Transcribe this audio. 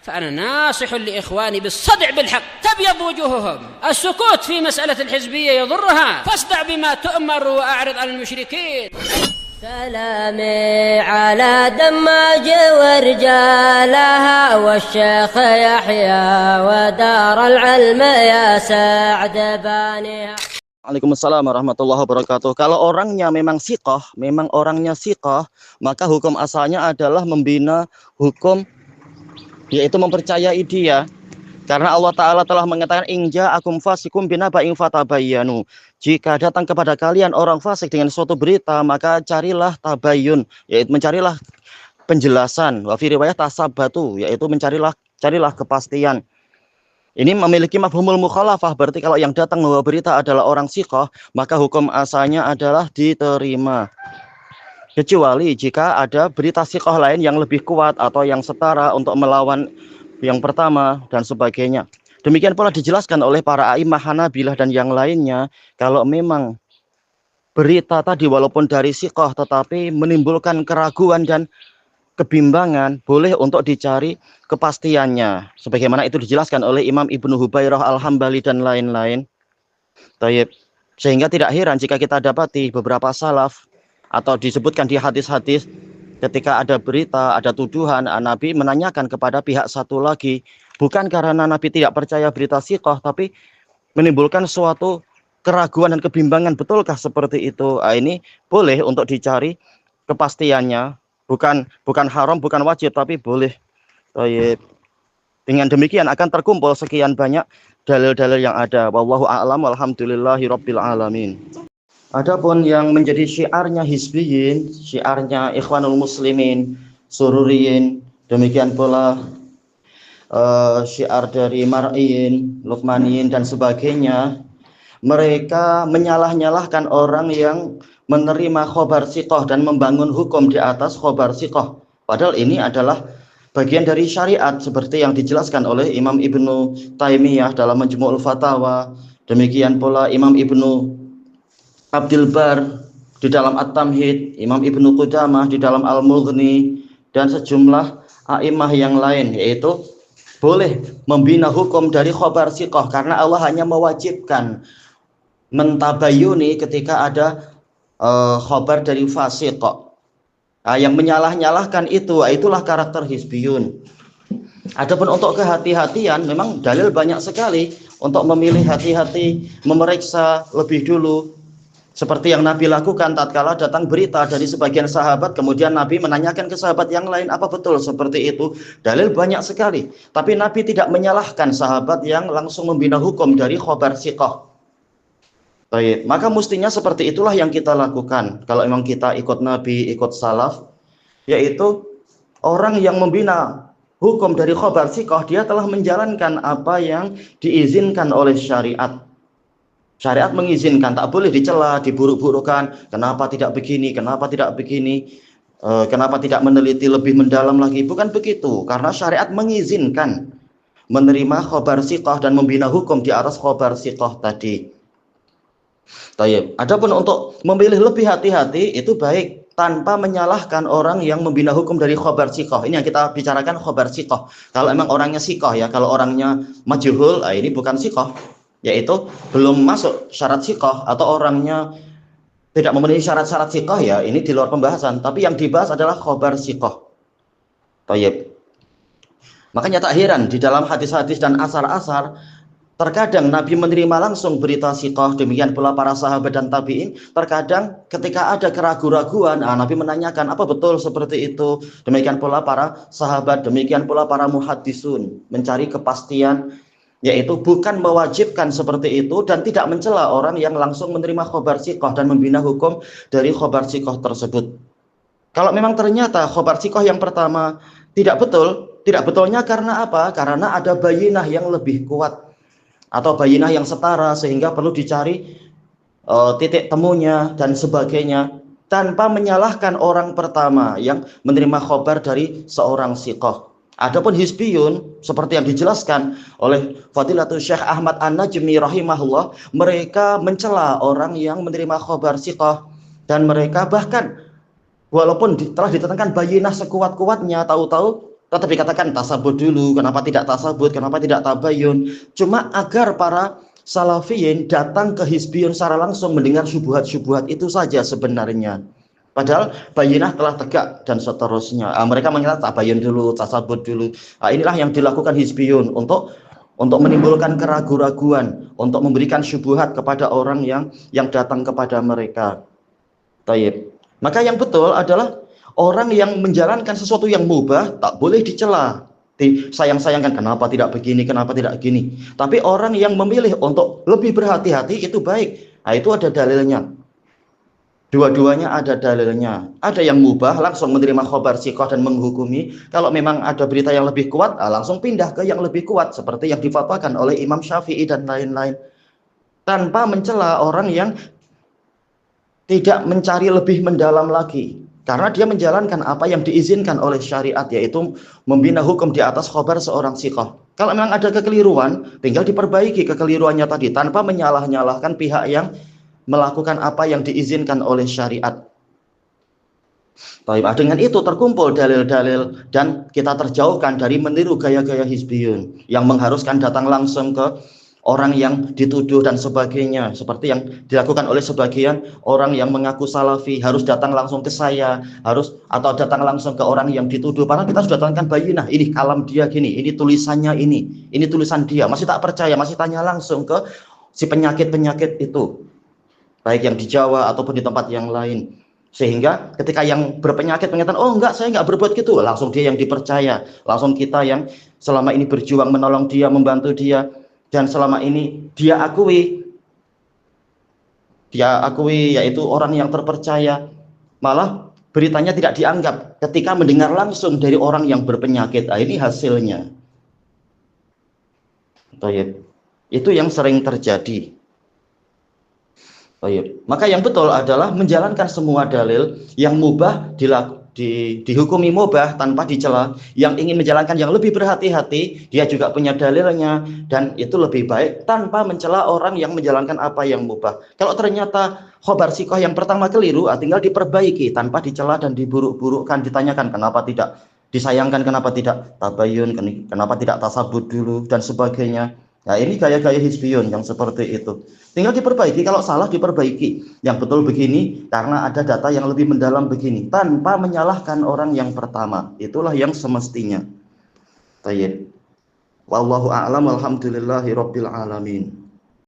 فأنا ناصح لإخواني بالصدع بالحق تبيض وجوههم. السكوت في مسألة الحزبية يضرها، فاصدع بما تؤمر وأعرض عن المشركين. سلامي على دماج ورجالها والشيخ يحيى ودار العلم يا سعد بانيها. Waalaikumsalam warahmatullahi wabarakatuh. Kalau orangnya memang orangnya sikoh, maka hukum asalnya adalah membina hukum, yaitu mempercayai dia. Karena Allah Ta'ala telah mengatakan, Inja akum fasikum binaba'in fatabayyanu. Jika datang kepada kalian orang fasik dengan suatu berita, maka carilah tabayyun, yaitu mencarilah penjelasan. Wa fi riwayat tasabbatu, yaitu carilah kepastian. Ini memiliki mafhumul mukhalafah, berarti kalau yang datang membawa berita adalah orang sikoh, maka hukum asalnya adalah diterima. Kecuali jika ada berita sikoh lain yang lebih kuat atau yang setara untuk melawan yang pertama dan sebagainya. Demikian pula dijelaskan oleh para a'imah Hanabilah dan yang lainnya, kalau memang berita tadi walaupun dari sikoh tetapi menimbulkan keraguan dan kebimbangan, boleh untuk dicari kepastiannya. Sebagaimana itu dijelaskan oleh Imam Ibnu Hubairah Al-Hambali dan lain-lain. Sehingga tidak heran jika kita dapati beberapa salaf atau disebutkan di hadis-hadis ketika ada berita, ada tuduhan, Nabi menanyakan kepada pihak satu lagi, bukan karena Nabi tidak percaya berita sikoh, tapi menimbulkan suatu keraguan dan kebimbangan, betulkah seperti itu? Ini boleh untuk dicari kepastiannya. Bukan haram, bukan wajib, tapi boleh. Dengan demikian akan terkumpul sekian banyak dalil-dalil yang ada. Wallahu a'lam, walhamdulillahi rabbil alamin. Adapun yang menjadi syiarnya hizbiyin, syiarnya ikhwanul muslimin, sururiyin, demikian pula syiar dari mar'iyin, lukmaniyin dan sebagainya, mereka menyalah-nyalahkan orang yang menerima khobar sikoh dan membangun hukum di atas khobar sikoh. Padahal ini adalah bagian dari syariat seperti yang dijelaskan oleh Imam Ibnu Taimiyah dalam Majmu'ul Fatawa. Demikian pula Imam Ibnu Abdul Bar di dalam At-Tamhid, Imam Ibnu Qudamah di dalam Al-Mughni, dan sejumlah a'imah yang lain, yaitu boleh membina hukum dari khobar sikoh karena Allah hanya mewajibkan mentabayuni ketika ada khobar dari fasik. Yang menyalah-nyalahkan itulah karakter hizbiyun. Adapun untuk kehati-hatian, memang dalil banyak sekali untuk memilih hati-hati, memeriksa lebih dulu. Seperti yang Nabi lakukan tatkala datang berita dari sebagian sahabat, kemudian Nabi menanyakan ke sahabat yang lain, apa betul seperti itu? Dalil banyak sekali. Tapi Nabi tidak menyalahkan sahabat yang langsung membina hukum dari khobar sikoh. Baik, maka mestinya seperti itulah yang kita lakukan. Kalau memang kita ikut Nabi, ikut salaf, yaitu orang yang membina hukum dari khobar sikoh, dia telah menjalankan apa yang diizinkan oleh syariat. Syariat mengizinkan, tak boleh dicela, diburuk-burukkan. Kenapa tidak begini? Kenapa tidak begini? Kenapa tidak meneliti lebih mendalam lagi? Bukan begitu, karena syariat mengizinkan menerima khobar sikoh dan membina hukum di atas khobar sikoh tadi. Adapun untuk memilih lebih hati-hati itu baik tanpa menyalahkan orang yang membina hukum dari khobar sikoh. Ini yang kita bicarakan khobar sikoh. Kalau emang orangnya sikoh ya, kalau orangnya majhul, ini bukan sikoh, yaitu belum masuk syarat sikoh atau orangnya tidak memenuhi syarat-syarat sikoh ya, ini di luar pembahasan. Tapi yang dibahas adalah khobar sikoh. Makanya tak heran di dalam hadis-hadis dan asar-asar, terkadang Nabi menerima langsung berita sikoh, demikian pula para sahabat dan tabi'in. Terkadang ketika ada keraguan-raguan, Nabi menanyakan apa betul seperti itu. Demikian pula para sahabat, demikian pula para muhaddisun, mencari kepastian, yaitu bukan mewajibkan seperti itu dan tidak mencela orang yang langsung menerima khobar sikoh dan membina hukum dari khobar sikoh tersebut. Kalau memang ternyata khobar sikoh yang pertama tidak betul, tidak betulnya karena apa? Karena ada bayinah yang lebih kuat atau bayinah yang setara sehingga perlu dicari titik temunya dan sebagainya, tanpa menyalahkan orang pertama yang menerima khobar dari seorang sikoh. Adapun hizbiyun seperti yang dijelaskan oleh Fadilatul Syekh Ahmad An-Najmi rahimahullah, mereka mencela orang yang menerima khobar sikoh, dan mereka bahkan walaupun telah ditentukan bayinah sekuat-kuatnya, tahu-tahu Tetapi katakan tasabut dulu, kenapa tidak tasabut, kenapa tidak tabayun? Cuma agar para salafiyin datang ke hizbiyun secara langsung mendengar syubhat-syubhat itu saja sebenarnya. Padahal bayinah telah tegak dan seterusnya. Mereka mengira tabayun dulu, tasabut dulu. Inilah yang dilakukan hizbiyun untuk menimbulkan keraguan-raguan, untuk memberikan syubhat kepada orang yang datang kepada mereka. Taib. Maka yang betul adalah orang yang menjalankan sesuatu yang mubah tak boleh dicela. Sayang-sayangkan kenapa tidak begini, kenapa tidak gini. Tapi orang yang memilih untuk lebih berhati-hati itu baik. Itu ada dalilnya. Dua-duanya ada dalilnya. Ada yang mubah langsung menerima khobar sikoh dan menghukumi. Kalau memang ada berita yang lebih kuat, langsung pindah ke yang lebih kuat. Seperti yang difatwakan oleh Imam Syafi'i dan lain-lain. Tanpa mencela orang yang tidak mencari lebih mendalam lagi. Karena dia menjalankan apa yang diizinkan oleh syariat, yaitu membina hukum di atas khobar seorang sikoh. Kalau memang ada kekeliruan, tinggal diperbaiki kekeliruannya tadi, tanpa menyalah-nyalahkan pihak yang melakukan apa yang diizinkan oleh syariat. Dengan itu terkumpul dalil-dalil dan kita terjauhkan dari meniru gaya-gaya hizbiyun yang mengharuskan datang langsung ke orang yang dituduh dan sebagainya, seperti yang dilakukan oleh sebagian orang yang mengaku salafi, harus datang langsung ke saya, atau datang langsung ke orang yang dituduh. Padahal kita sudah datangkan bayinah, ini kalam dia gini, ini tulisannya ini tulisan dia, masih tak percaya, masih tanya langsung ke si penyakit-penyakit itu, baik yang di Jawa ataupun di tempat yang lain. Sehingga ketika yang berpenyakit menyatakan, oh enggak, saya enggak berbuat gitu, langsung dia yang dipercaya, langsung kita yang selama ini berjuang menolong dia, membantu dia, dan selama ini dia akui yaitu orang yang terpercaya, malah beritanya tidak dianggap ketika mendengar langsung dari orang yang berpenyakit. Ini hasilnya. Itu yang sering terjadi. Maka yang betul adalah menjalankan semua dalil yang mubah dihukumi mubah tanpa dicela. Yang ingin menjalankan yang lebih berhati-hati, dia juga punya dalilnya, dan itu lebih baik tanpa mencela orang yang menjalankan apa yang mubah. Kalau ternyata khobar sikoh yang pertama keliru, tinggal diperbaiki tanpa dicela dan diburuk-burukkan, ditanyakan kenapa tidak disayangkan, kenapa tidak tabayun, kenapa tidak tasabut dulu dan sebagainya. Ini gaya-gaya hizbiyun yang seperti itu. Tinggal diperbaiki, kalau salah diperbaiki. Yang betul begini, karena ada data yang lebih mendalam begini. Tanpa menyalahkan orang yang pertama. Itulah yang semestinya. Wallahu a'lam, walhamdulillahi rabbil alamin.